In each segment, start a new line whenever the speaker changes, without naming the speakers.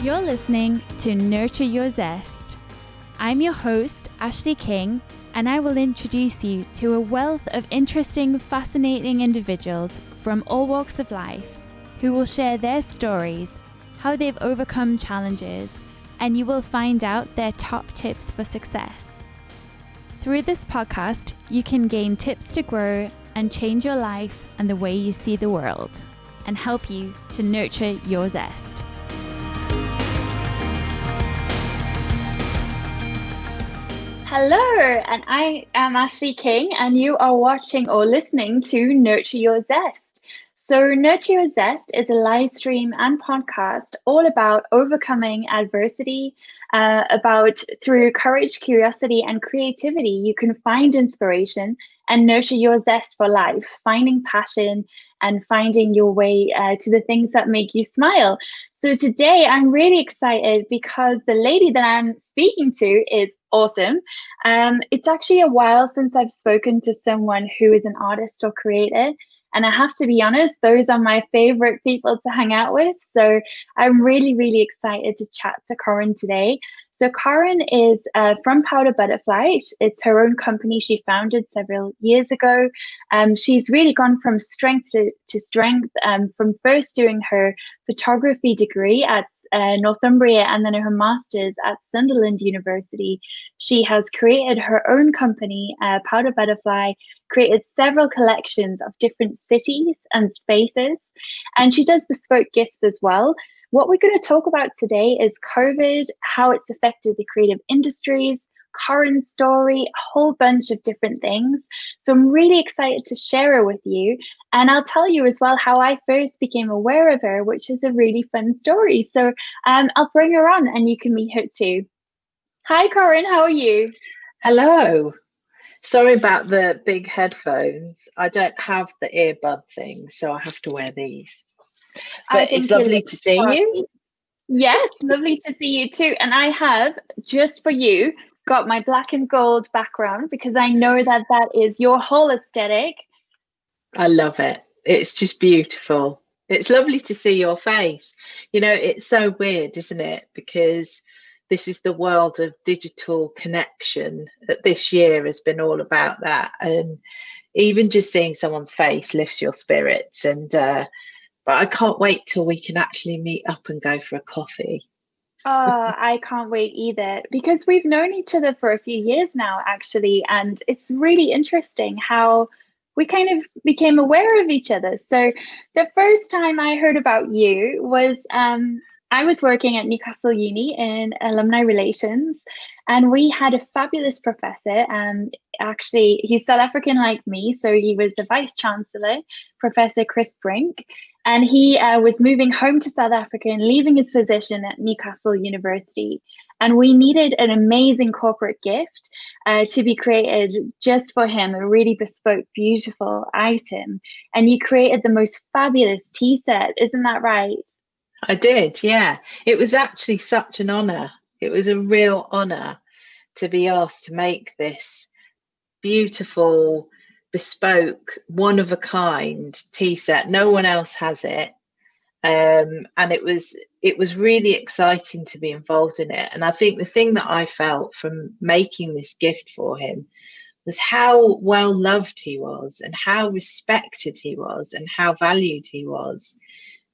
You're listening to Nurture Your Zest. I'm your host, Ashleigh King, and I will introduce you to a wealth of interesting, fascinating individuals from all walks of life who will share their stories, how they've overcome challenges, and you will find out their top tips for success. Through this podcast, you can gain tips to grow and change your life and the way you see the world, and help you to nurture your zest. Hello, and I am Ashleigh King, and you are watching or listening to Nurture Your Zest. So Nurture Your Zest is a live stream and podcast all about overcoming adversity, about through courage, curiosity, and creativity, you can find inspiration and nurture your zest for life, finding passion and finding your way to the things that make you smile. So today I'm really excited because the lady that I'm speaking to is awesome. It's actually a while since I've spoken to someone who is an artist or creator. And I have to be honest, those are my favorite people to hang out with. So I'm really, really excited to chat to Corinne today. So Corinne is from Powder Butterfly. It's her own company she founded several years ago. She's really gone from strength to strength, from first doing her photography degree at Northumbria and then her master's at Sunderland University. She has created her own company, Powder Butterfly, created several collections of different cities and spaces, and she does bespoke gifts as well. What we're going to talk about today is COVID, how it's affected the creative industries, Corinne's story, a whole bunch of different things. So I'm really excited to share her with you. And I'll tell you as well how I first became aware of her, which is a really fun story. So I'll bring her on and you can meet her too. Hi, Corinne, how are you?
Hello. Sorry about the big headphones. I don't have the earbud thing, so I have to wear these. But it's lovely to see you.
Yes, lovely to see you too. And I have, just for you, got my black and gold background because I know that that is your whole aesthetic.
I love it. It's just beautiful. It's lovely to see your face. You know, it's so weird, isn't it? Because this is the world of digital connection. That this year has been all about that. And even just seeing someone's face lifts your spirits. And but I can't wait till we can actually meet up and go for a coffee.
Oh, I can't wait either because we've known each other for a few years now, actually. And it's really interesting how we kind of became aware of each other. So the first time I heard about you was I was working at Newcastle Uni in alumni relations, and we had a fabulous professor. Actually, he's South African like me, so he was the Vice Chancellor, Professor Chris Brink. And he was moving home to South Africa and leaving his position at Newcastle University. And we needed an amazing corporate gift to be created just for him, a really bespoke, beautiful item. And you created the most fabulous tea set. Isn't that right?
I did, yeah. It was actually such an honour. It was a real honour to be asked to make this beautiful, bespoke, one-of-a-kind tea set. No one else has it. And it was really exciting to be involved in it. And I think the thing that I felt from making this gift for him was how well loved he was and how respected he was and how valued he was.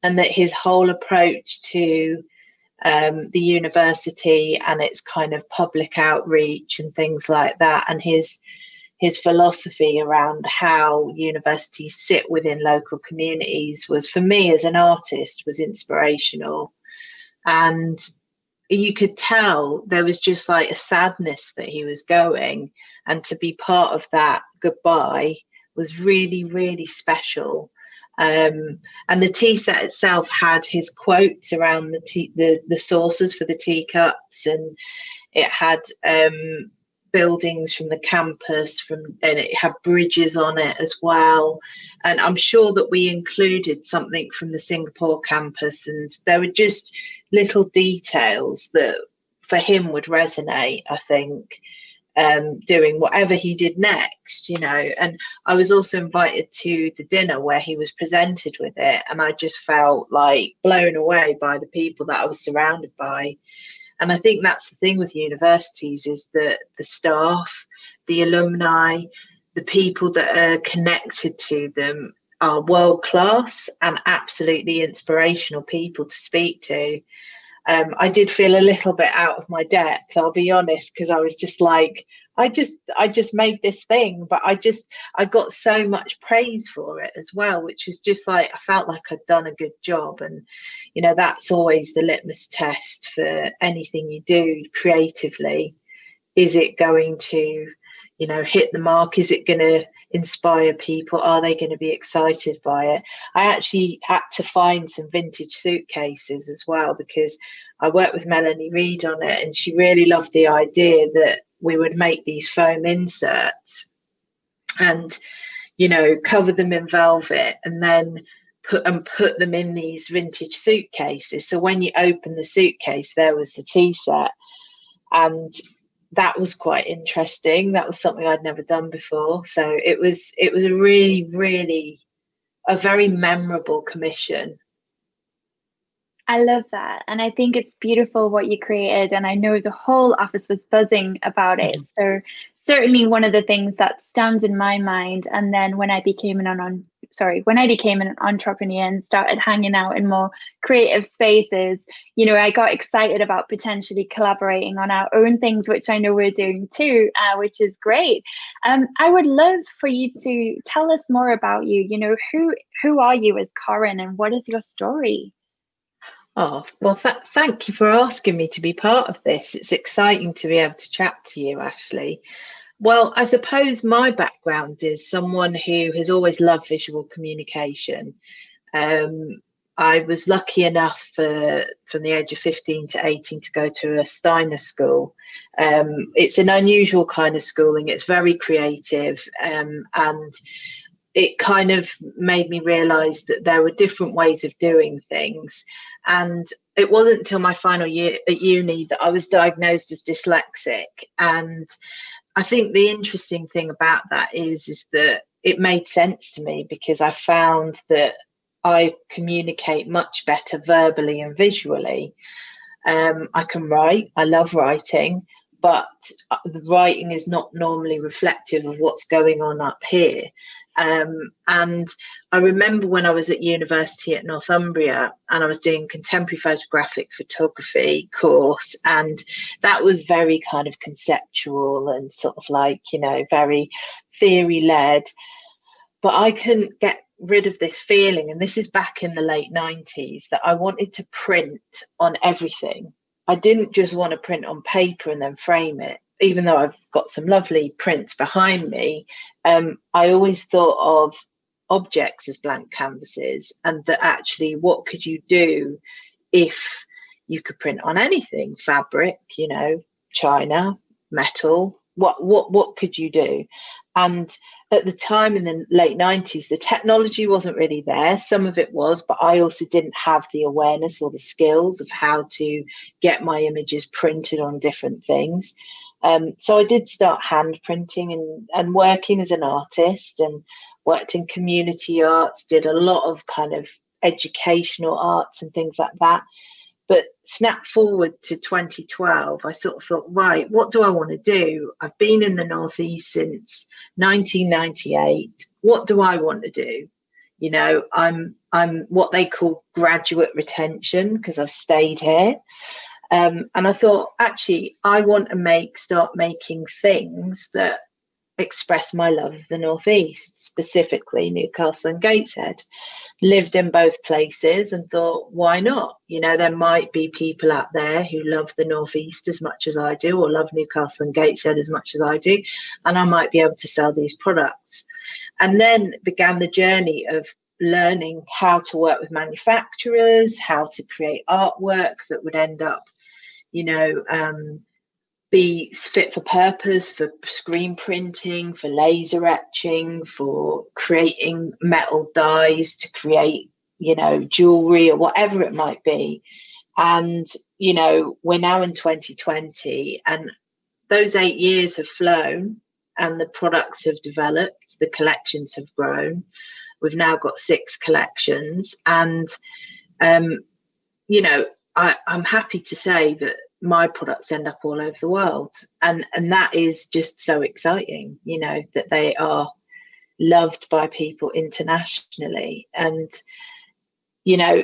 And that his whole approach to the university and its kind of public outreach and things like that, and his philosophy around how universities sit within local communities was, for me as an artist, was inspirational. And you could tell there was just like a sadness that he was going, and to be part of that goodbye was really, really special. And the tea set itself had his quotes around the saucers for the teacups, and it had buildings from the campus, and it had bridges on it as well. And I'm sure that we included something from the Singapore campus, and there were just little details that for him would resonate, I think. doing whatever he did next, you know. And I was also invited to the dinner where he was presented with it, and I just felt like blown away by the people that I was surrounded by. And I think that's the thing with universities, is that the staff, the alumni, the people that are connected to them are world class and absolutely inspirational people to speak to. I did feel a little bit out of my depth, I'll be honest, because I was just like, I just made this thing, but I got so much praise for it as well, which was just like, I felt like I'd done a good job. And, you know, that's always the litmus test for anything you do creatively. Is it going to, you know, hit the mark? Is it going to inspire people? Are they going to be excited by it? I actually had to find some vintage suitcases as well, because I worked with Melanie Reid on it, and she really loved the idea that we would make these foam inserts and, you know, cover them in velvet and then put them in these vintage suitcases. So when you open the suitcase, there was the tea set. And that was quite interesting. That was something I'd never done before. So it was a really, really a very memorable commission.
I love that. And I think it's beautiful what you created. And I know the whole office was buzzing about it. So certainly one of the things that stands in my mind. And then when I became an entrepreneur and started hanging out in more creative spaces, you know, I got excited about potentially collaborating on our own things, which I know we're doing too, which is great. I would love for you to tell us more about you. You know, who are you as Corinne, and what is your story?
Oh, well, thank you for asking me to be part of this. It's exciting to be able to chat to you, Ashleigh. Well, I suppose my background is someone who has always loved visual communication. I was lucky enough from the age of 15 to 18 to go to a Steiner school. It's an unusual kind of schooling. It's very creative, and it kind of made me realise that there were different ways of doing things. And it wasn't until my final year at uni that I was diagnosed as dyslexic. And I think the interesting thing about that is that it made sense to me, because I found that I communicate much better verbally and visually. I can write, I love writing, but the writing is not normally reflective of what's going on up here. And I remember when I was at university at Northumbria, and I was doing contemporary photographic photography course, and that was very kind of conceptual and sort of like, you know, very theory led. But I couldn't get rid of this feeling, and this is back in the late 90s, that I wanted to print on everything. I didn't just want to print on paper and then frame it, even though I've got some lovely prints behind me. I always thought of objects as blank canvases, and that actually, what could you do if you could print on anything? Fabric, you know, china, metal. What could you do? And at the time in the late 90s, the technology wasn't really there. Some of it was, but I also didn't have the awareness or the skills of how to get my images printed on different things. So I did start hand printing and working as an artist, and worked in community arts, did a lot of kind of educational arts and things like that. But snap forward to 2012, I sort of thought, right, what do I want to do? I've been in the Northeast since 1998. What do I want to do? You know, I'm what they call graduate retention, because I've stayed here. And I thought, actually, I want to start making things that express my love of the Northeast, specifically Newcastle and Gateshead. Lived in both places and thought, why not? You know, there might be people out there who love the Northeast as much as I do, or love Newcastle and Gateshead as much as I do, and I might be able to sell these products. And then began the journey of learning how to work with manufacturers, how to create artwork that would end up, you know, be fit for purpose for screen printing, for laser etching, for creating metal dies to create, you know, jewelry or whatever it might be. And, you know, we're now in 2020, and those 8 years have flown and the products have developed, the collections have grown. We've now got 6 collections, and you know, I'm happy to say that my products end up all over the world, and that is just so exciting, you know, that they are loved by people internationally. And you know,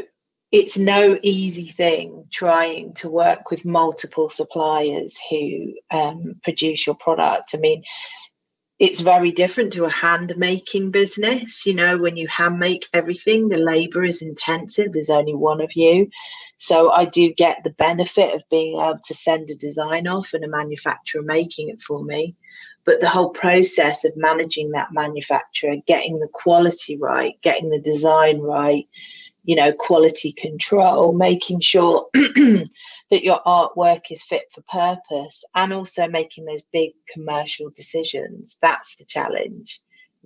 it's no easy thing trying to work with multiple suppliers who produce your product. I mean, it's very different to a hand making business. You know, when you hand make everything, the labor is intensive. There's only one of you. So I do get the benefit of being able to send a design off and a manufacturer making it for me. But the whole process of managing that manufacturer, getting the quality right, getting the design right, you know, quality control, making sure that your artwork is fit for purpose, and also making those big commercial decisions. That's the challenge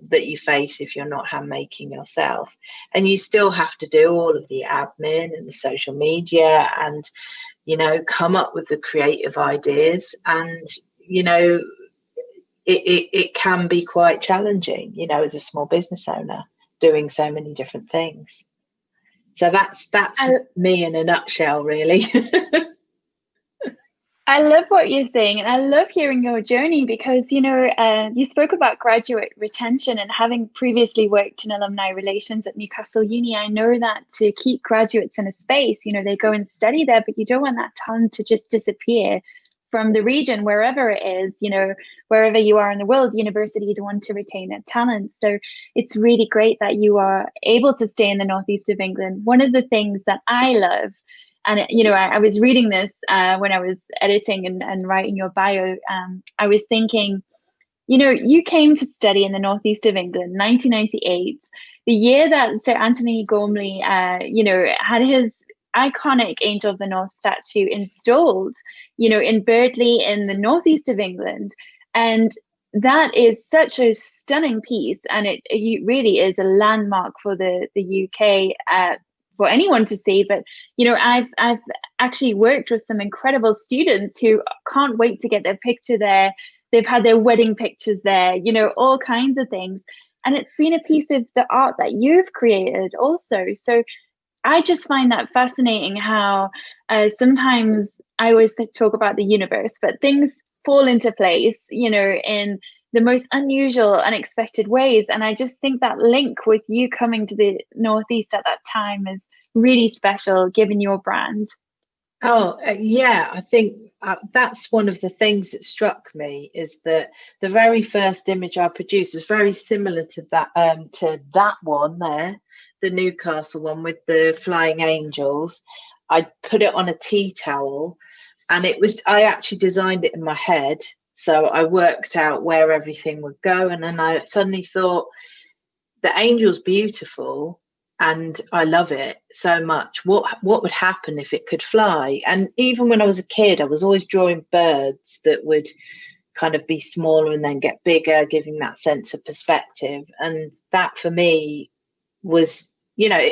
that you face if you're not hand making yourself. And you still have to do all of the admin and the social media, and, you know, come up with the creative ideas. And, you know, it can be quite challenging, you know, as a small business owner, doing so many different things. So that's me in a nutshell, really.
I love what you're saying, and I love hearing your journey because, you know, you spoke about graduate retention, and having previously worked in alumni relations at Newcastle Uni, I know that to keep graduates in a space, you know, they go and study there, but you don't want that talent to just disappear from the region, wherever it is, you know, wherever you are in the world. Universities want to retain their talent. So it's really great that you are able to stay in the northeast of England. One of the things that I love, and, you know, I was reading this when I was editing and writing your bio, I was thinking, you know, you came to study in the northeast of England, 1998, the year that Sir Antony Gormley, you know, had his iconic Angel of the North statue installed, you know, in Birdley in the northeast of England. And that is such a stunning piece, and it really is a landmark for the UK, for anyone to see. But, you know, I've actually worked with some incredible students who can't wait to get their picture there. They've had their wedding pictures there, you know, all kinds of things. And it's been a piece of the art that you've created also. So I just find that fascinating how sometimes I always talk about the universe, but things fall into place, you know, in the most unusual, unexpected ways. And I just think that link with you coming to the Northeast at that time is really special, given your brand.
Oh, yeah, I think that's one of the things that struck me, is that the very first image I produced was very similar to that one there, the Newcastle one with the flying angels. I put it on a tea towel, and I actually designed it in my head. So I worked out where everything would go, and then I suddenly thought, the angel's beautiful and I love it so much. What would happen if it could fly? And even when I was a kid, I was always drawing birds that would kind of be smaller and then get bigger, giving that sense of perspective. And that for me was, you know,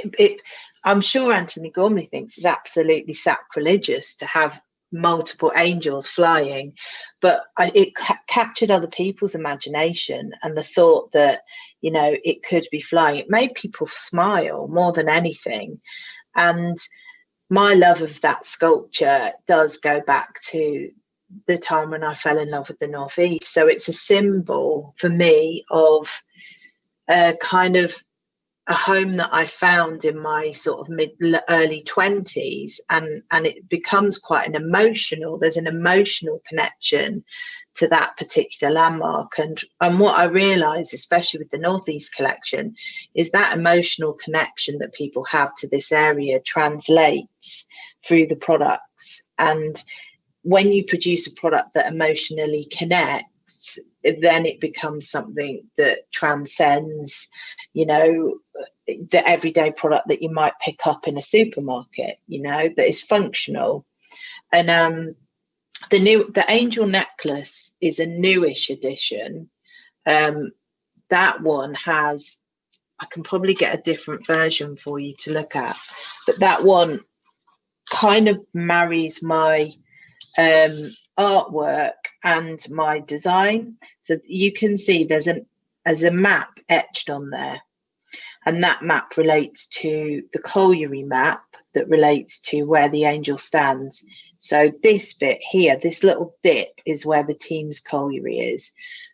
I'm sure Antony Gormley thinks it's absolutely sacrilegious to have multiple angels flying, but it captured other people's imagination, and the thought that, you know, it could be flying, it made people smile more than anything. And my love of that sculpture does go back to the time when I fell in love with the Northeast. So it's a symbol for me of a kind of a home that I found in my sort of early 20s, and it becomes quite there's an emotional connection to that particular landmark. And what I realised, especially with the Northeast collection, is that emotional connection that people have to this area translates through the products. And when you produce a product that emotionally connects, then it becomes something that transcends, you know, the everyday product that you might pick up in a supermarket, you know, that is functional. And the angel necklace is a newish edition. That one has, I can probably get a different version for you to look at, but that one kind of marries my artwork and my design. So you can see there's a map etched on there, and that map relates to the colliery map that relates to where the angel stands. So this bit here, this little dip, is where the team's colliery is.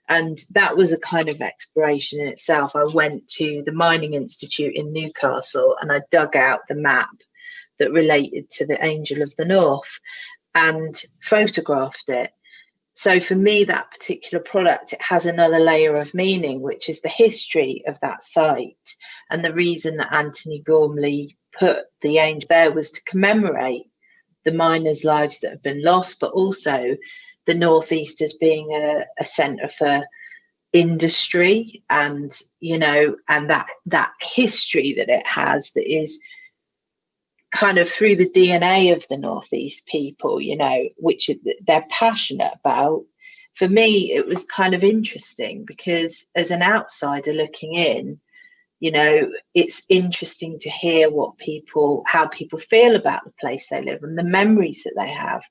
And that was a kind of exploration in itself. I went to the Mining Institute in Newcastle and I dug out the map that related to the Angel of the North and photographed it. So for me, that particular product, it has another layer of meaning, which is the history of that site. And the reason that Antony Gormley put the angel there was to commemorate the miners' lives that have been lost, but also the Northeast as being a centre for industry, and and that history that it has, that is kind of through the DNA of the Northeast people, which they're passionate about. For me, it was kind of interesting because as an outsider looking in, it's interesting to hear how people feel about the place they live and the memories that they have.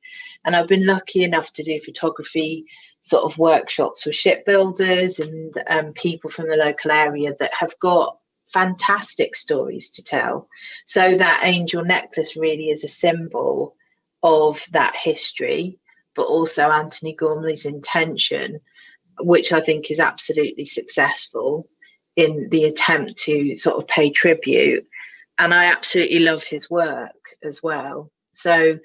And I've been lucky enough to do photography sort of workshops with shipbuilders and people from the local area that have got fantastic stories to tell. So that angel necklace really is a symbol of that history, but also Antony Gormley's intention, which I think is absolutely successful in the attempt to sort of pay tribute. And I absolutely love his work as well. So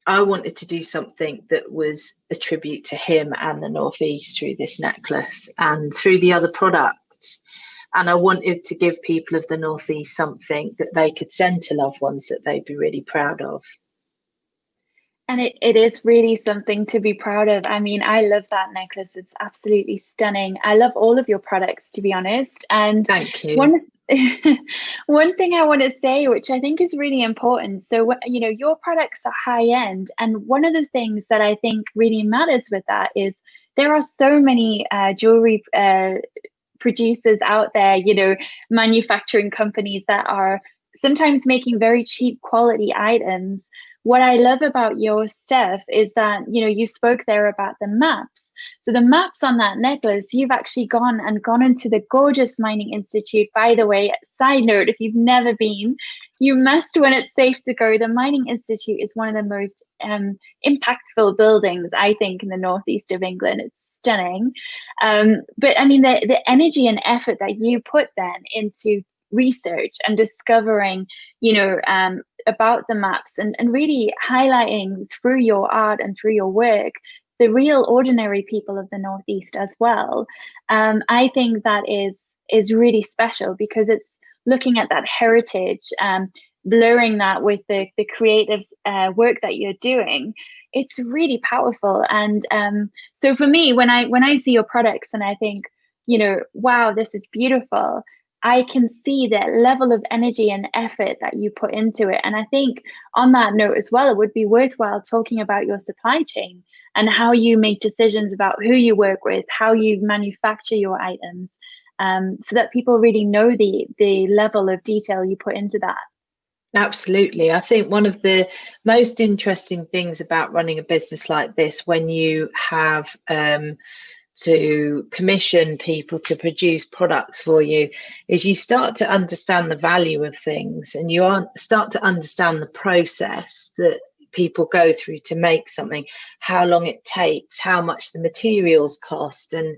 I wanted to do something that was a tribute to him and the Northeast through this necklace and through the other products. And I wanted to give people of the Northeast something that they could send to loved ones that they'd be really proud of.
And it is really something to be proud of. I mean, I love that necklace. It's absolutely stunning. I love all of your products, to be honest. And
thank you.
One thing I want to say, which I think is really important. So, your products are high end. And one of the things that I think really matters with that is there are so many jewelry producers out there, manufacturing companies that are sometimes making very cheap quality items. What I love about your stuff is that, you spoke there about the maps. So the maps on that necklace, you've actually gone into the gorgeous Mining Institute. By the way, side note, if you've never been, you must when it's safe to go. The Mining Institute is one of the most impactful buildings, I think, in the northeast of England. It's stunning. But I mean, the energy and effort that you put then into research and discovering, about the maps and really highlighting through your art and through your work the real ordinary people of the Northeast as well. I think that is really special because it's looking at that heritage, blurring that with the creative work that you're doing. It's really powerful. And so for me, when I see your products and I think, wow, this is beautiful, I can see that level of energy and effort that you put into it. And I think on that note as well, it would be worthwhile talking about your supply chain and how you make decisions about who you work with, how you manufacture your items, so that people really know the level of detail you put into that.
Absolutely. I think one of the most interesting things about running a business like this, when you have to commission people to produce products for you, is you start to understand the value of things and you start to understand the process that people go through to make something, how long it takes, how much the materials cost. And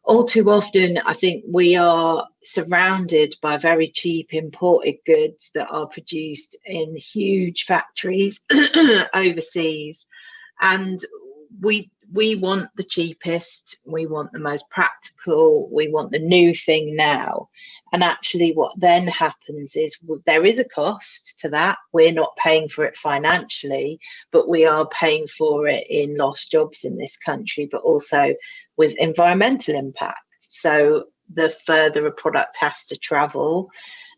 all too often, I think we are surrounded by very cheap imported goods that are produced in huge factories overseas. And we want the cheapest, we want the most practical, we want the new thing now. And actually what then happens is there is a cost to that. We're not paying for it financially, but we are paying for it in lost jobs in this country, but also with environmental impact. So the further a product has to travel,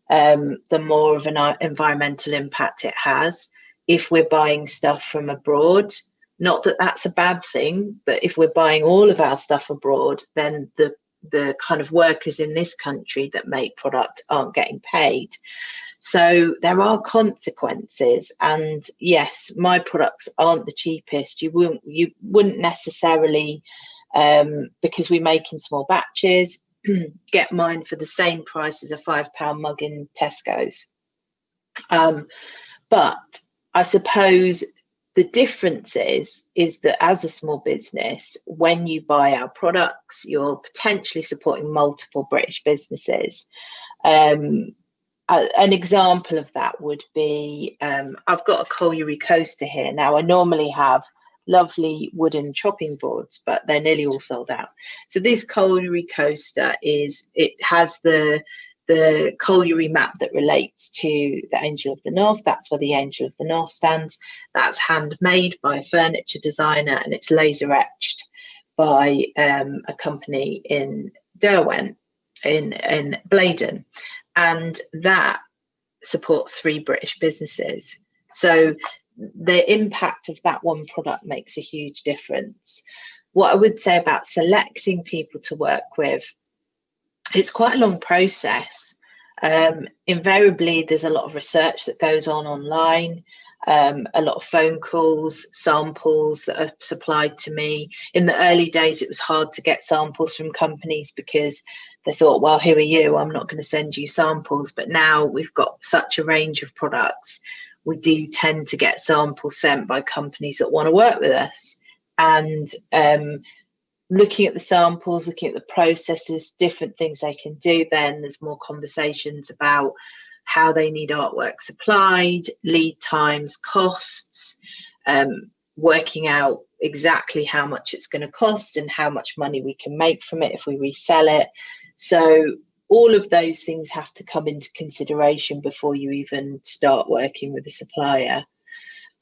the more of an environmental impact it has. If we're buying stuff from abroad, not that that's a bad thing, but if we're buying all of our stuff abroad, then the the kind of workers in this country that make product aren't getting paid. So there are consequences, and yes, my products aren't the cheapest. You wouldn't necessarily, because we make in small batches, get mine for the same price as a £5 mug in Tesco's. But I suppose the difference is that as a small business, when you buy our products, you're potentially supporting multiple British businesses. An example of that would be, I've got a colliery coaster here. Now, I normally have lovely wooden chopping boards, but they're nearly all sold out. So this colliery coaster has the colliery map that relates to the Angel of the North. That's where the Angel of the North stands. That's handmade by a furniture designer, and it's laser etched by a company in Derwent, in Blaydon, and that supports 3 British businesses. So the impact of that one product makes a huge difference. What I would say about selecting people to work with, it's quite a long process. Invariably, there's a lot of research that goes on online, a lot of phone calls, samples that are supplied to me. In the early days, it was hard to get samples from companies because they thought, well, who are you? I'm not going to send you samples. But now we've got such a range of products, we do tend to get samples sent by companies that want to work with us. And looking at the samples, looking at the processes, different things they can do, then there's more conversations about how they need artwork supplied, lead times, costs, working out exactly how much it's going to cost and how much money we can make from it if we resell it. So all of those things have to come into consideration before you even start working with a supplier.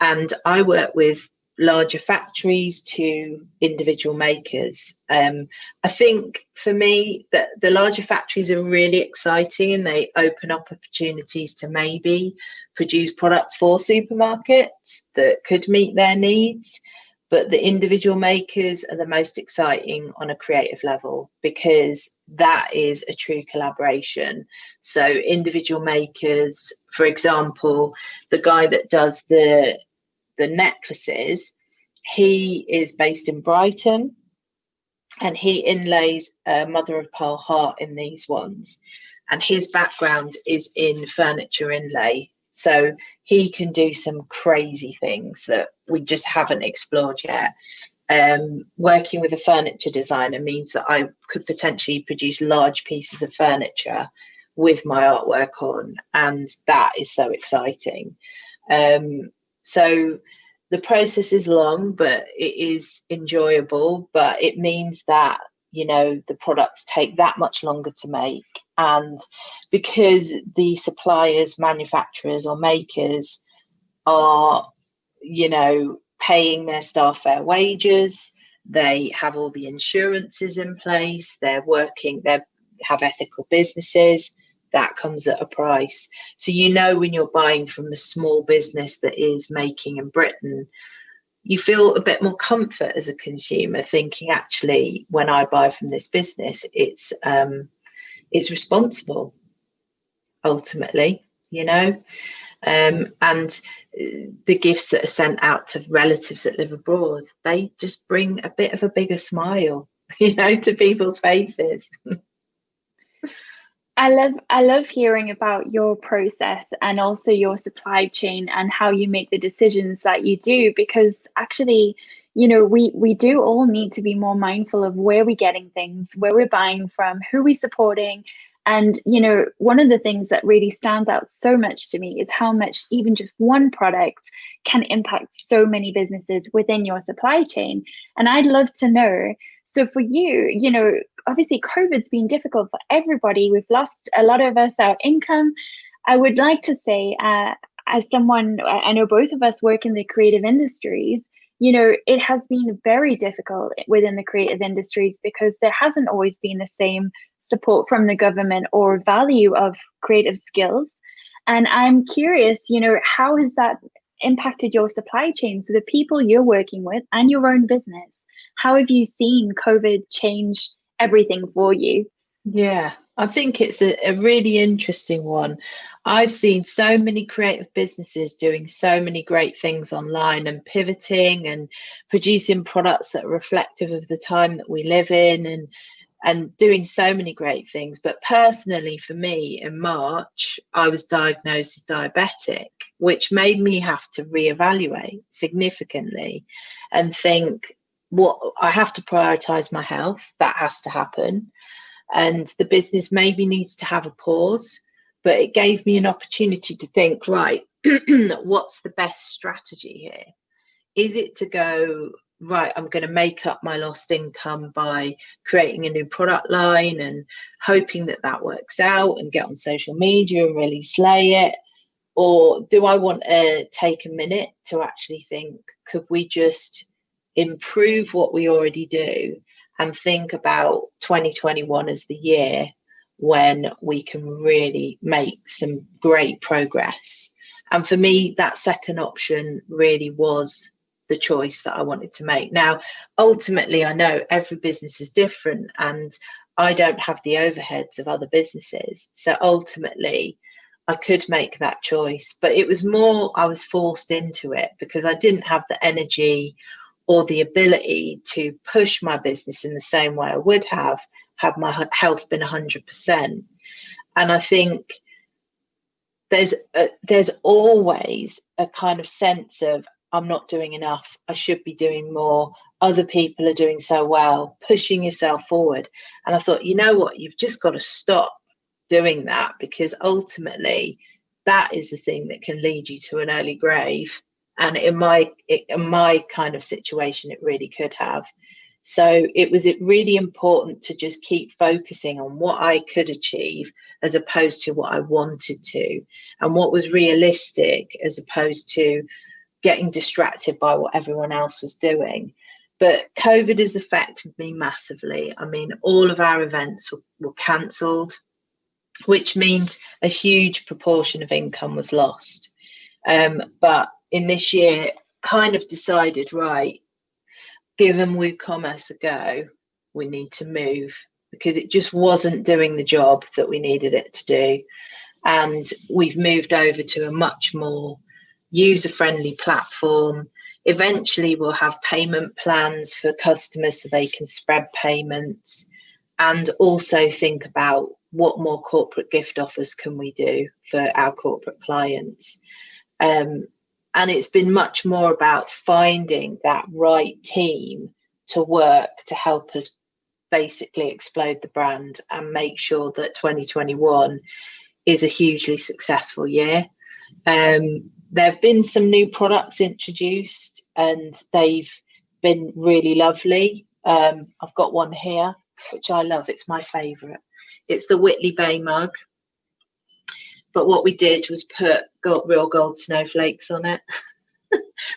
And I work with larger factories to individual makers. I think for me that the larger factories are really exciting, and they open up opportunities to maybe produce products for supermarkets that could meet their needs. But the individual makers are the most exciting on a creative level, because that is a true collaboration. So individual makers, for example, the guy that does the necklaces, he is based in Brighton, and he inlays a mother of pearl heart in these ones, and his background is in furniture inlay, so he can do some crazy things that we just haven't explored yet. Working with a furniture designer means that I could potentially produce large pieces of furniture with my artwork on, and that is so exciting. So the process is long, but it is enjoyable. But it means that, you know, the products take that much longer to make. And because the suppliers, manufacturers or makers are, you know, paying their staff fair wages, they have all the insurances in place, they're working, they have ethical businesses, that comes at a price. So, you know, when you're buying from a small business that is making in Britain, you feel a bit more comfort as a consumer, thinking, actually, when I buy from this business, it's responsible ultimately, you know. And the gifts that are sent out to relatives that live abroad, they just bring a bit of a bigger smile, you know, to people's faces.
I love hearing about your process and also your supply chain and how you make the decisions that you do, because actually, you know, we do all need to be more mindful of where we're getting things, where we're buying from, who we're supporting. And, you know, one of the things that really stands out so much to me is how much even just one product can impact so many businesses within your supply chain. And I'd love to know, so for you, you know, obviously COVID's been difficult for everybody. We've lost, a lot of us, our income. I would like to say, as someone, I know both of us work in the creative industries, you know, it has been very difficult within the creative industries because there hasn't always been the same support from the government or value of creative skills. And I'm curious, you know, how has that impacted your supply chain? So the people you're working with and your own business, how have you seen COVID change everything for you.
Yeah, I think it's a really interesting one. I've seen so many creative businesses doing so many great things online and pivoting and producing products that are reflective of the time that we live in, and doing so many great things. But personally, for me, in March, I was diagnosed as diabetic, which made me have to reevaluate significantly and think, what I have to prioritize my health. That has to happen, and the business maybe needs to have a pause. But it gave me an opportunity to think, right, what's the best strategy here? Is it to go, right, I'm going to make up my lost income by creating a new product line and hoping that that works out and get on social media and really slay it? Or do I want to take a minute to actually think, could we just improve what we already do and think about 2021 as the year when we can really make some great progress? And for me, that second option really was the choice that I wanted to make. Now, ultimately, I know every business is different and I don't have the overheads of other businesses. So ultimately, I could make that choice, but it was more I was forced into it because I didn't have the energy or the ability to push my business in the same way I would have had my health been 100%. And I think there's always a kind of sense of, I'm not doing enough, I should be doing more, other people are doing so well, pushing yourself forward. And I thought, you know what, you've just got to stop doing that, because ultimately that is the thing that can lead you to an early grave. And in my kind of situation, it really could have. So it was really important to just keep focusing on what I could achieve as opposed to what I wanted to, and what was realistic as opposed to getting distracted by what everyone else was doing. But COVID has affected me massively. I mean, all of our events were cancelled, which means a huge proportion of income was lost. But in this year, kind of decided, right, given WooCommerce a go, we need to move, because it just wasn't doing the job that we needed it to do. And we've moved over to a much more user-friendly platform. Eventually, we'll have payment plans for customers so they can spread payments, and also think about what more corporate gift offers can we do for our corporate clients. And it's been much more about finding that right team to work to help us basically explode the brand and make sure that 2021 is a hugely successful year. There have been some new products introduced and they've been really lovely. I've got one here, which I love. It's my favourite. It's the Whitley Bay mug. But what we did was put real gold snowflakes on it,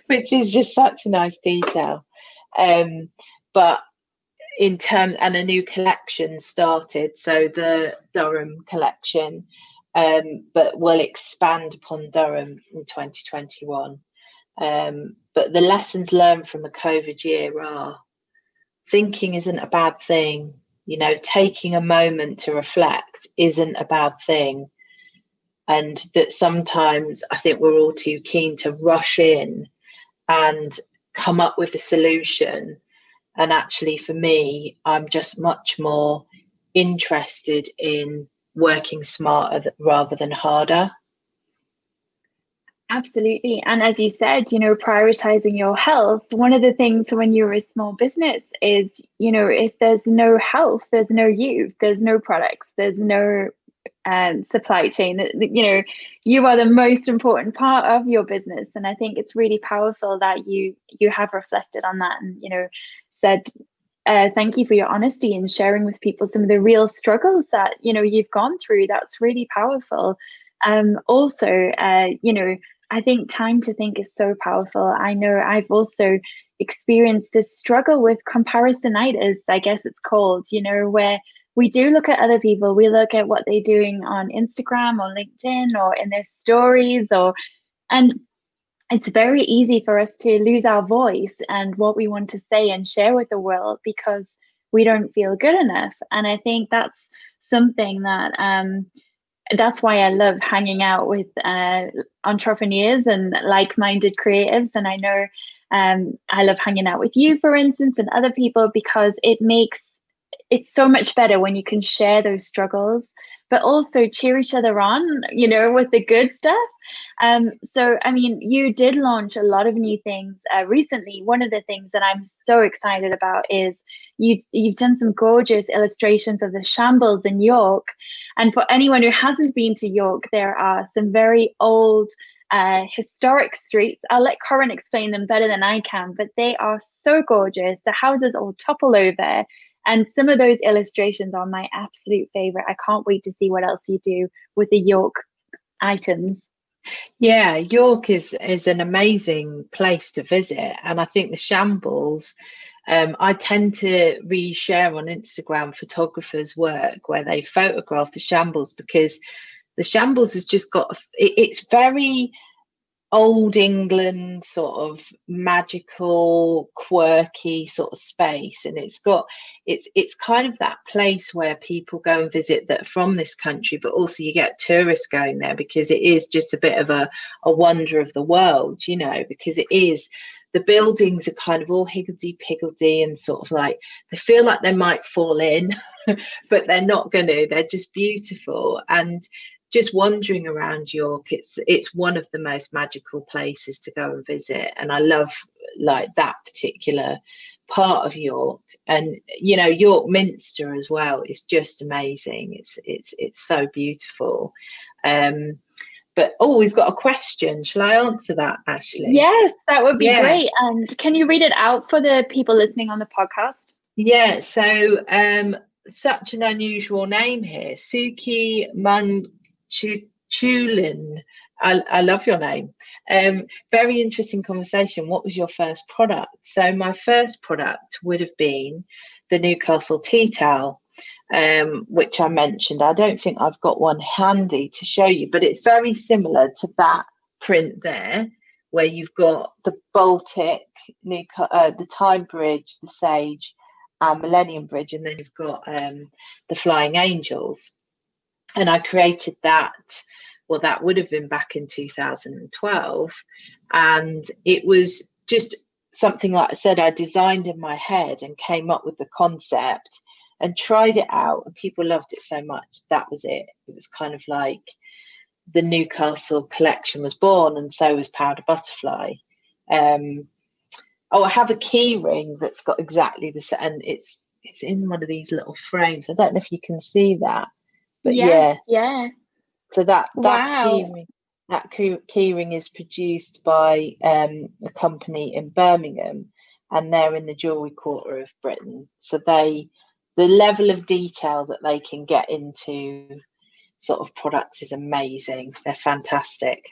which is just such a nice detail. But in terms, and a new collection started, so the Durham collection, but will expand upon Durham in 2021. But the lessons learned from a COVID year are, thinking isn't a bad thing. You know, taking a moment to reflect isn't a bad thing. And that sometimes I think we're all too keen to rush in and come up with a solution. And actually, for me, I'm just much more interested in working smarter rather than harder.
Absolutely. And as you said, prioritizing your health, one of the things when you're a small business is, if there's no health, there's no you, there's no products, there's no supply chain. You are the most important part of your business. And I think it's really powerful that you have reflected on that and, said, thank you for your honesty and sharing with people some of the real struggles that, you've gone through. That's really powerful. Also, I think time to think is so powerful. I know I've also experienced this struggle with comparisonitis, I guess it's called, where we do look at other people. We look at what they're doing on Instagram or LinkedIn or in their stories, and it's very easy for us to lose our voice and what we want to say and share with the world, because we don't feel good enough. And I think that's something that's why I love hanging out with entrepreneurs and like-minded creatives. And I know I love hanging out with you, for instance, and other people, because it's so much better when you can share those struggles, but also cheer each other on, with the good stuff. So, I mean, you did launch a lot of new things recently. One of the things that I'm so excited about is you've done some gorgeous illustrations of the shambles in York. And for anyone who hasn't been to York, there are some very old historic streets. I'll let Corinne explain them better than I can, but they are so gorgeous. The houses all topple over. And some of those illustrations are my absolute favorite. I can't wait to see what else you do with the York items.
Yeah, York is an amazing place to visit, and I think the shambles. I tend to reshare on Instagram photographers' work where they photograph the shambles, because the shambles has just got it's very old England, sort of magical, quirky sort of space, and it's kind of that place where people go and visit that are from this country, but also you get tourists going there because it is just a bit of a wonder of the world, because it is. The buildings are kind of all higgledy-piggledy and sort of like they feel like they might fall in, but they're not going to. They're just beautiful. And just wandering around York, it's one of the most magical places to go and visit. And I love like that particular part of York. And York Minster as well is just amazing. It's so beautiful. But we've got a question. Shall I answer that, Ashleigh?
Yes, that would be great. And can you read it out for the people listening on the podcast?
Yeah, so such an unusual name here. Sukhee Munkhchulun. I love your name. Very interesting conversation. What was your first product? So my first product would have been the Newcastle tea towel, which I mentioned. I don't think I've got one handy to show you, but it's very similar to that print there, where you've got the Baltic, the Tyne Bridge, the Sage, Millennium Bridge, and then you've got the Flying Angels. And I created that. Well, that would have been back in 2012, and it was just something, like I said, I designed in my head and came up with the concept and tried it out, and people loved it so much. That was it. It was kind of like the Newcastle collection was born, and so was Powder Butterfly. I have a key ring that's got exactly the same, and it's in one of these little frames. I don't know if you can see that, but
yeah.
So that
wow.
key ring is produced by a company in Birmingham, and they're in the jewellery quarter of Britain. So the level of detail that they can get into sort of products is amazing. They're fantastic.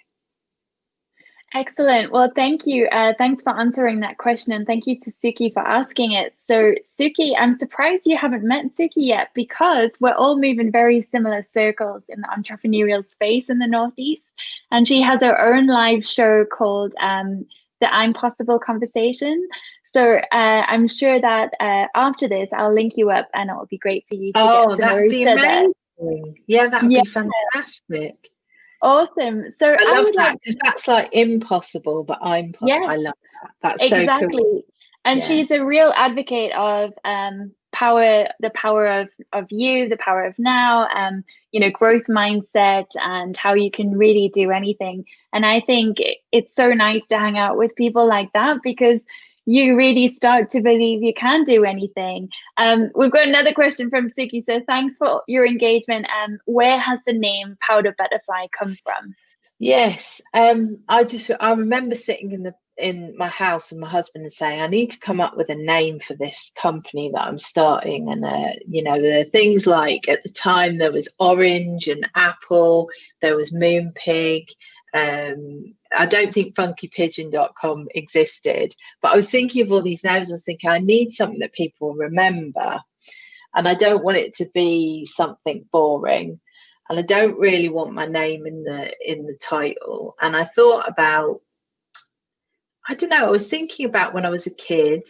Excellent. Well, thank you. Thanks for answering that question, and thank you to Sukhee for asking it. So, Sukhee, I'm surprised you haven't met Sukhee yet, because we're all moving very similar circles in the entrepreneurial space in the Northeast. And she has her own live show called the I'm Possible Conversation. So I'm sure that after this, I'll link you up, and it will be great for you to get to know each other.
Yeah, that would be fantastic.
Awesome. So
I love that, because that's like impossible, but I'm possible. Yes, I love that. That's
exactly.
So cool.
And she's a real advocate of power, the power of you, the power of now, growth mindset, and how you can really do anything. And I think it's so nice to hang out with people like that, because you really start to believe you can do anything. We've got another question from Sukhee. So thanks for your engagement. Where has the name Powder Butterfly come from?
Yes, I remember sitting in my house with my husband and saying, I need to come up with a name for this company that I'm starting. And the things like, at the time there was orange and apple, there was Moonpig. I don't think funkypigeon.com existed, but I was thinking of all these names. I was thinking, I need something that people remember, and I don't want it to be something boring, and I don't really want my name in the title. And I thought about, I don't know, I was thinking about when I was a kid,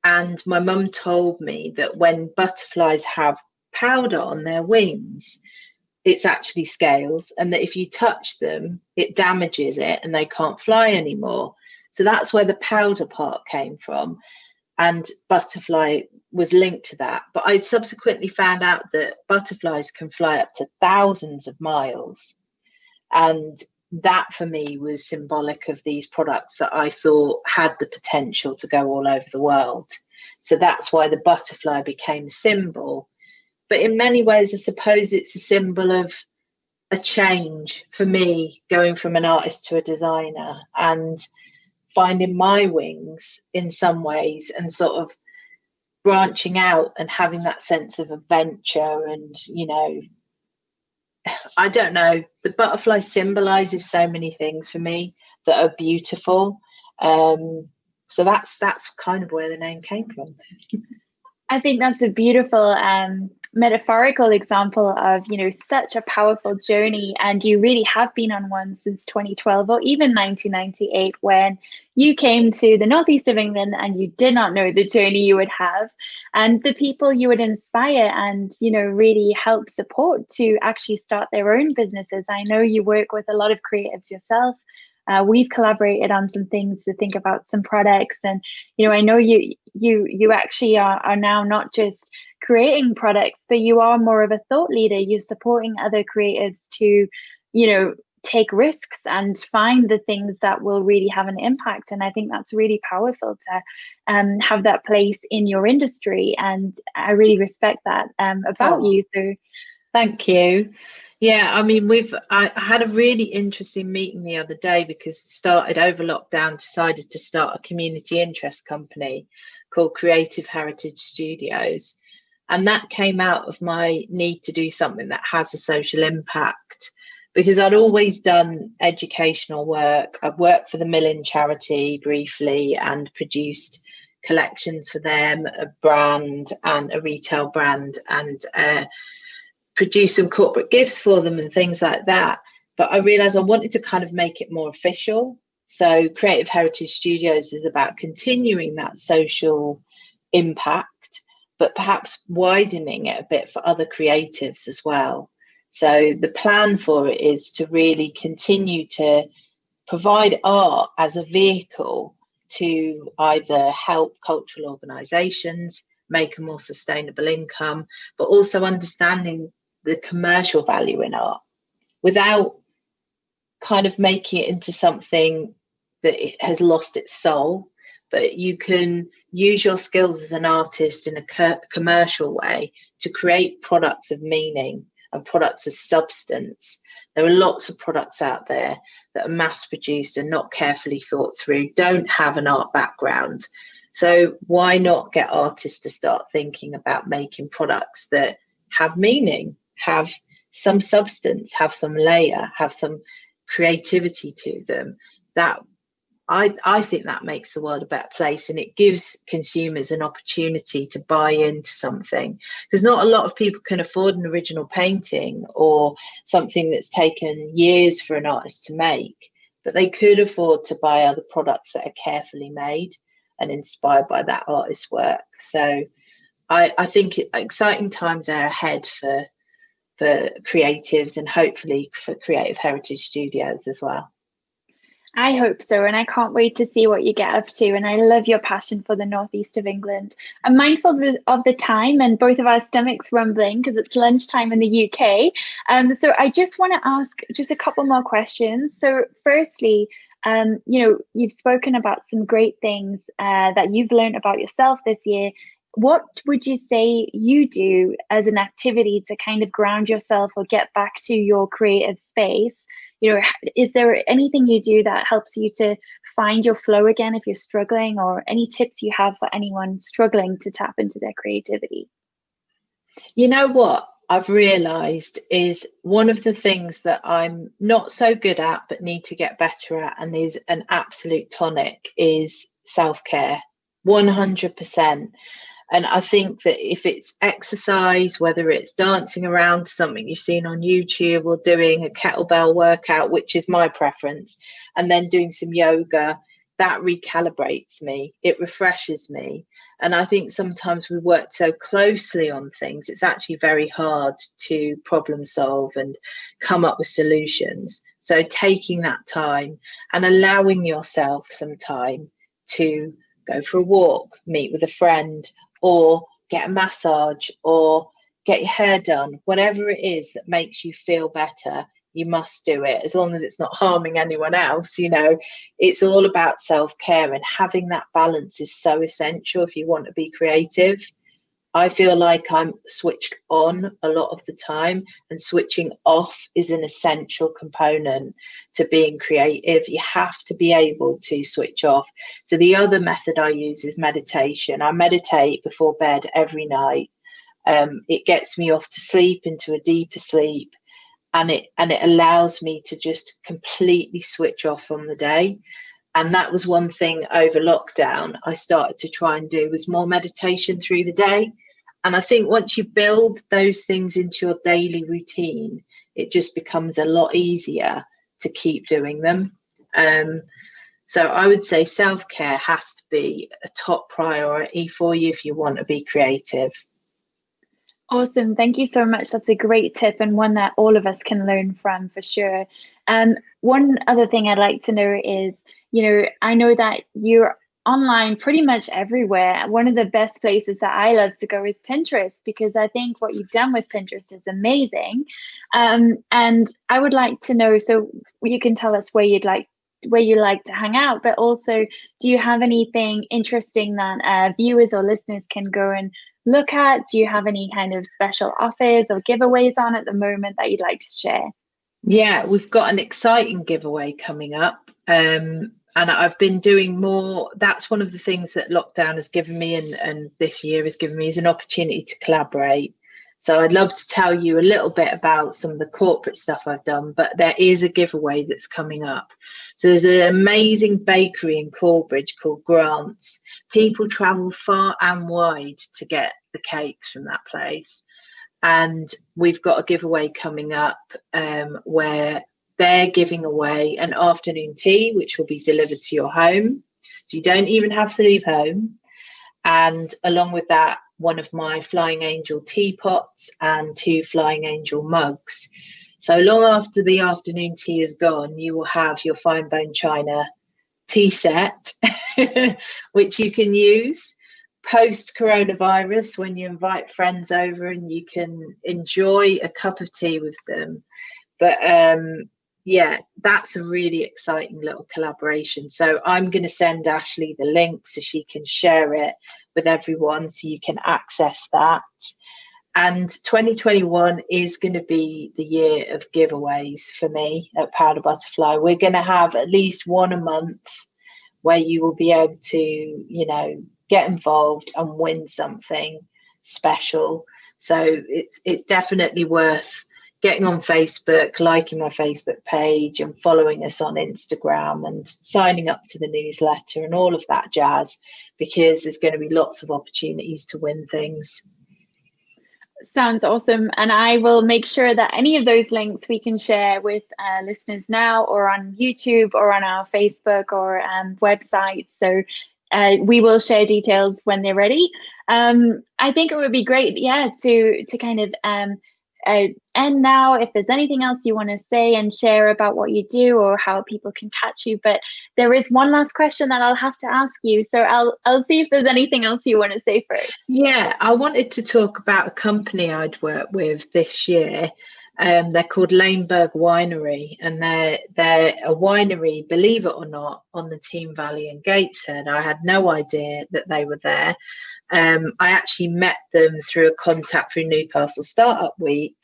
And my mum told me that when butterflies have powder on their wings, it's actually scales, and that if you touch them, it damages it and they can't fly anymore. So that's where the powder part came from. And butterfly was linked to that. But I subsequently found out that butterflies can fly up to thousands of miles. And that for me was symbolic of these products that I thought had the potential to go all over the world. So that's why the butterfly became a symbol. But in many ways, I suppose it's a symbol of a change for me, going from an artist to a designer, and finding my wings in some ways, and sort of branching out and having that sense of adventure. And, you know, I don't know, the butterfly symbolizes so many things for me that are beautiful. So that's kind of where the name came from.
I think that's a beautiful metaphorical example of, you know, such a powerful journey, and you really have been on one since 2012 or even 1998, when you came to the northeast of England and you did not know the journey you would have, and the people you would inspire and, you know, really help support to actually start their own businesses. I know you work with a lot of creatives yourself. We've collaborated on some things to think about some products, and, you know, I know you actually are now not just creating products, but you are more of a thought leader. You're supporting other creatives to, you know, take risks and find the things that will really have an impact. And I think that's really powerful to have that place in your industry, and I really respect that about you. So
thank you. Yeah, I mean, I had a really interesting meeting the other day, because it started over lockdown, decided to start a community interest company called Creative Heritage Studios. And that came out of my need to do something that has a social impact, because I'd always done educational work. I've worked for the Millin charity briefly and produced collections for them, a brand and a retail brand, and produce some corporate gifts for them and things like that. But I realized I wanted to kind of make it more official. So Creative Heritage Studios is about continuing that social impact, but perhaps widening it a bit for other creatives as well. So the plan for it is to really continue to provide art as a vehicle to either help cultural organisations make a more sustainable income, but also understanding the commercial value in art without kind of making it into something that it has lost its soul. But you can use your skills as an artist in a commercial way to create products of meaning and products of substance. There are lots of products out there that are mass produced and not carefully thought through, don't have an art background. So why not get artists to start thinking about making products that have meaning, have some substance, have some layer, have some creativity to them? That I think that makes the world a better place, and it gives consumers an opportunity to buy into something, because not a lot of people can afford an original painting or something that's taken years for an artist to make, but they could afford to buy other products that are carefully made and inspired by that artist's work. So I think exciting times are ahead for creatives, and hopefully for Creative Heritage Studios as well.
I hope so, and I can't wait to see what you get up to. And I love your passion for the northeast of England. I'm mindful of the time, and both of our stomachs rumbling because it's lunchtime in the UK. So I just want to ask just a couple more questions. So firstly, you know, you've spoken about some great things that you've learned about yourself this year. What would you say you do as an activity to kind of ground yourself or get back to your creative space? You know, is there anything you do that helps you to find your flow again if you're struggling, or any tips you have for anyone struggling to tap into their creativity?
You know what I've realised is one of the things that I'm not so good at but need to get better at, and is an absolute tonic, is self-care, 100%. And I think that if it's exercise, whether it's dancing around to something you've seen on YouTube, or doing a kettlebell workout, which is my preference, and then doing some yoga, that recalibrates me, it refreshes me. And I think sometimes we work so closely on things, it's actually very hard to problem solve and come up with solutions. So taking that time and allowing yourself some time to go for a walk, meet with a friend, or get a massage, or get your hair done, whatever it is that makes you feel better, you must do it, as long as it's not harming anyone else. You know, it's all about self-care, and having that balance is so essential if you want to be creative. I feel like I'm switched on a lot of the time, and switching off is an essential component to being creative. You have to be able to switch off. So the other method I use is meditation. I meditate before bed every night. It gets me off to sleep, into a deeper sleep, and it allows me to just completely switch off from the day. And that was one thing over lockdown I started to try and do, was more meditation through the day. And I think once you build those things into your daily routine, it just becomes a lot easier to keep doing them. So I would say self-care has to be a top priority for you if you want to be creative.
Awesome. Thank you so much. That's a great tip, and one that all of us can learn from for sure. One other thing I'd like to know is, I know that you're online pretty much everywhere. One of the best places that I love to go is Pinterest, because I think what you've done with Pinterest is amazing. And I would like to know, so you can tell us where you like to hang out, but also, do you have anything interesting that viewers or listeners can go and look at? Do you have any kind of special offers or giveaways on at the moment that you'd like to share?
Yeah, we've got an exciting giveaway coming up. And I've been doing more. That's one of the things that lockdown has given me, and this year has given me, is an opportunity to collaborate. So I'd love to tell you a little bit about some of the corporate stuff I've done, but there is a giveaway that's coming up. So there's an amazing bakery in Corbridge called Grant's. People travel far and wide to get the cakes from that place. And we've got a giveaway coming up where they're giving away an afternoon tea, which will be delivered to your home. So you don't even have to leave home. And along with that, one of my Flying Angel teapots and 2 Flying Angel mugs. So long after the afternoon tea is gone, you will have your fine bone china tea set, which you can use post coronavirus when you invite friends over, and you can enjoy a cup of tea with them. But yeah, that's a really exciting little collaboration. So I'm going to send Ashleigh the link so she can share it with everyone, so you can access that. And 2021 is going to be the year of giveaways for me at Powder Butterfly. We're going to have at least one a month where you will be able to, get involved and win something special. So it's definitely worth getting on Facebook, liking my Facebook page, and following us on Instagram, and signing up to the newsletter and all of that jazz, because there's going to be lots of opportunities to win things.
Sounds awesome. And I will make sure that any of those links we can share with listeners now, or on YouTube, or on our Facebook or website. So we will share details when they're ready. I think it would be great, to kind of end now. If there's anything else you want to say and share about what you do or how people can catch you, but there is one last question that I'll have to ask you. So I'll see if there's anything else you want to say first.
Yeah, I wanted to talk about a company I'd worked with this year. They're called Laneburg Winery, and they're a winery, believe it or not, on the Team Valley in Gateshead. I had no idea that they were there. I actually met them through a contact through Newcastle Startup Week.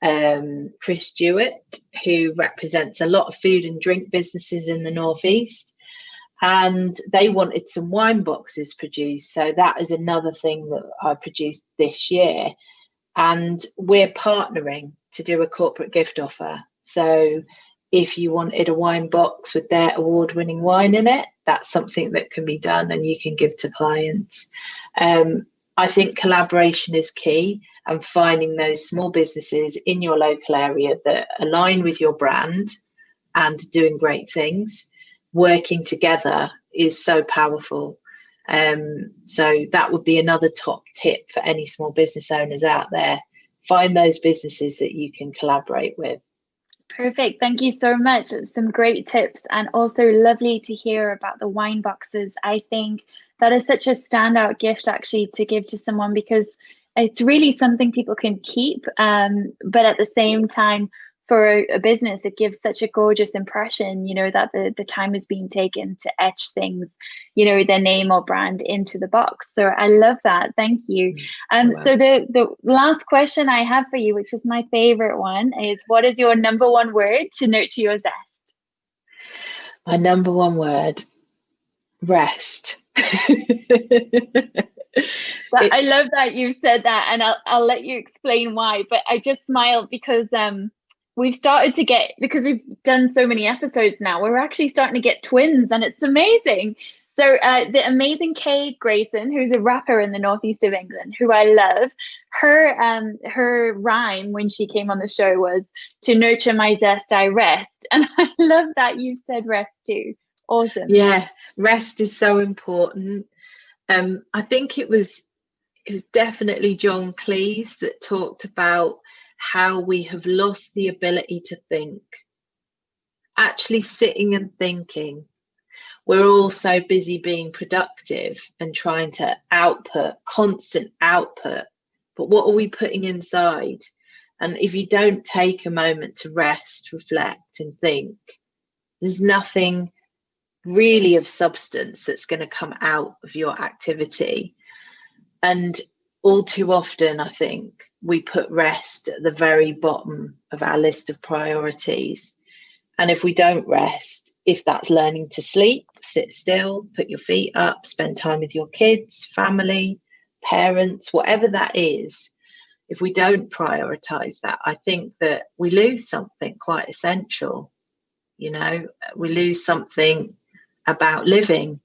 Chris Jewett, who represents a lot of food and drink businesses in the Northeast, and they wanted some wine boxes produced. So that is another thing that I produced this year. And we're partnering to do a corporate gift offer. So if you wanted a wine box with their award-winning wine in it, that's something that can be done and you can give to clients. I think collaboration is key, and finding those small businesses in your local area that align with your brand and doing great things, working together is so powerful. So that would be another top tip for any small business owners out there. Find those businesses that you can collaborate with.
Perfect. Thank you so much. Some great tips, and also lovely to hear about the wine boxes. I think that is such a standout gift actually to give to someone, because it's really something people can keep. But at the same time, for a business, it gives such a gorgeous impression, that the time is being taken to etch things, their name or brand into the box. So I love that. Thank you. So the last question I have for you, which is my favorite one, is what is your number one word to nurture your zest?
My number one word, rest.
I love that you said that, and I'll let you explain why, but I just smiled because we've started to get, because we've done so many episodes now, we're actually starting to get twins, and it's amazing. So the amazing Kay Grayson, who's a rapper in the northeast of England, who I love, her rhyme when she came on the show was, "To nurture my zest, I rest." And I love that you've said rest too. Awesome.
Yeah, rest is so important. I think it was definitely John Cleese that talked about how we have lost the ability to think. Actually sitting and thinking. We're all so busy being productive and trying to output, constant output. But what are we putting inside? And if you don't take a moment to rest, reflect and think, there's nothing really of substance that's going to come out of your activity. And all too often, I think, we put rest at the very bottom of our list of priorities. And if we don't rest, if that's learning to sleep, sit still, put your feet up, spend time with your kids, family, parents, whatever that is, if we don't prioritize that, I think that we lose something quite essential. We lose something about living,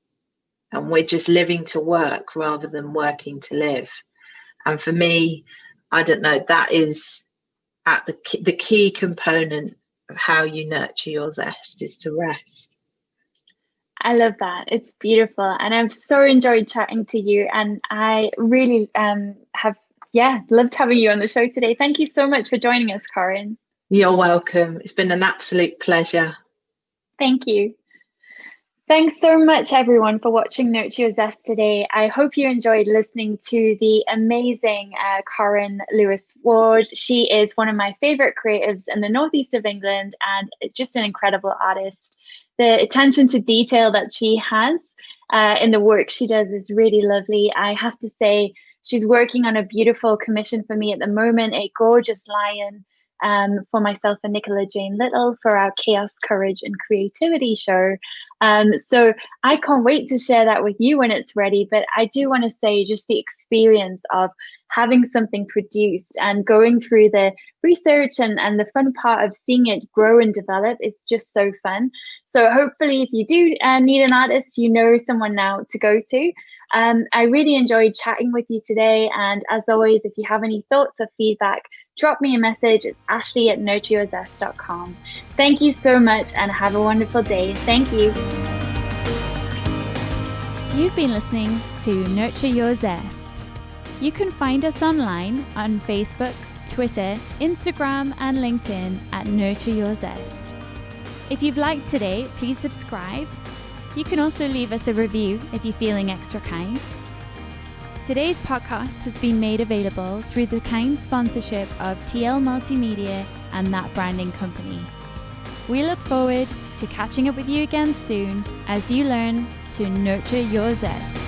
and we're just living to work rather than working to live. And for me, I don't know, that is at the key component of how you nurture your zest, is to rest.
I love that. It's beautiful. And I've so enjoyed chatting to you. And I really have loved having you on the show today. Thank you so much for joining us, Corinne.
You're welcome. It's been an absolute pleasure.
Thank you. Thanks so much, everyone, for watching Nurture Your Zest today. I hope you enjoyed listening to the amazing Corinne Lewis-Ward. She is one of my favourite creatives in the northeast of England, and just an incredible artist. The attention to detail that she has in the work she does is really lovely. I have to say, she's working on a beautiful commission for me at the moment, a gorgeous lion for myself and Nicola Jane Little for our Chaos, Courage and Creativity show. So I can't wait to share that with you when it's ready. But I do want to say, just the experience of having something produced and going through the research and the fun part of seeing it grow and develop is just so fun. So hopefully, if you do need an artist, you know someone now to go to. I really enjoyed chatting with you today. And as always, if you have any thoughts or feedback, drop me a message. It's ashleigh@nurtureyourzest.com. Thank you so much and have a wonderful day. Thank you.
You've been listening to Nurture Your Zest. You can find us online on Facebook, Twitter, Instagram and LinkedIn at Nurture Your Zest. If you've liked today, please subscribe. You can also leave us a review if you're feeling extra kind. Today's podcast has been made available through the kind sponsorship of TL Multimedia and That Branding Company. We look forward to catching up with you again soon as you learn to nurture your zest.